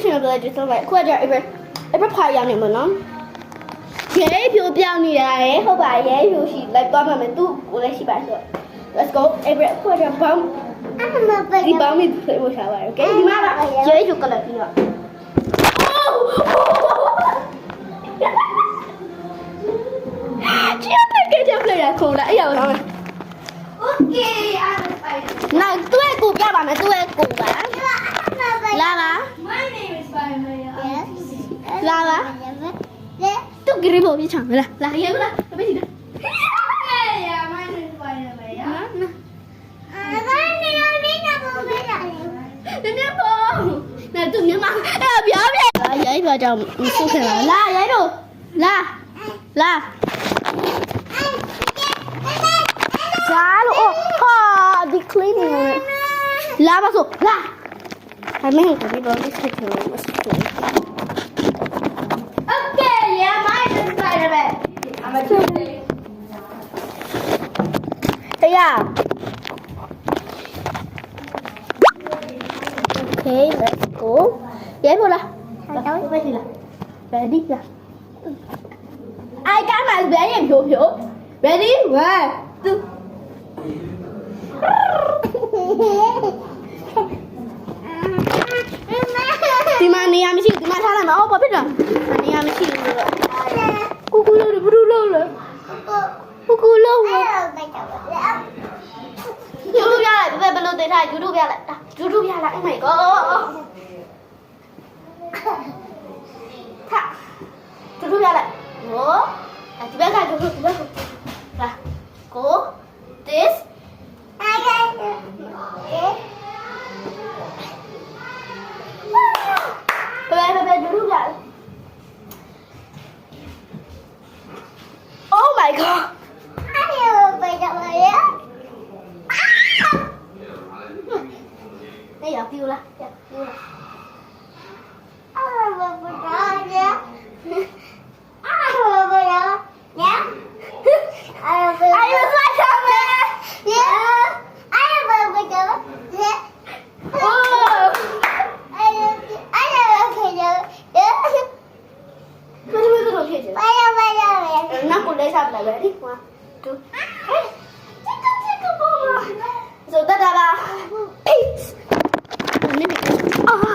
ရှင်တို့လည်းကျွန်တော်ခုကကျအဲ့ဖာရောက်နေမနော်ရဲဖြိုပြောင်းနေတာရယ်ဟုတ်ပါရဲဖြိုရှိလိုက်သွားမှမယ်သူ့ကိုလည်းရှိပါဆို let's go အဲ့ခုကဘောင်းဒီဘောင်းမိပြေဖို့ရှာပါရယ် okay ဒီမှာရဲဖြိုကလပ်ပြီးတော့ချစ်တဲ့ကြက်ဖလိုက်ရခုံလာအဲ့ရောက်တော့ okay နောက်သူ့ကိုပြပါမယ်သူ့ကိုပါလာ My name is Maya. Yes. Lava. Tu gribo bi chang la. La ye la. Be si. Yeah, my name is Maya. Nè po. Nè tu mi ma. À bia bia. Ye bia chang su khe la. La ye ro. La. La. Ja lo. Oh, ha, di cleaning. La ba so. La. 还没有这个事情，我是做。Okay, yeah, my name is Spider-Man. I'm a kid. 哎呀。Okay, let's go. Dễ vô là. Ready là. Ready là. Ai cá mà bé em hiểu hiểu. Ready? 1, 2.ဒီမှာနေရာမရှိဒီမှာထားလိုက်မှာဟောဘာဖြစ်လဲနေရာမရှိဘူးလို့ကူကူလို့ဘယ်လိုလုပ်လဲကူကူလို့ယူလို့ရတယ်ဘယ်လိုတင်ထားယူလို့ရလဲယူလို့ရလား Oh my god ဟာယူလို့ရလဲဟောဒီဘက်ကယူလို့ဒီဘက်ကလာ go this Bye, you guys. Oh my god. Đây là view là. Nó cũng lấy xong lại về đi. 1, 2. So, ta-da! Peace!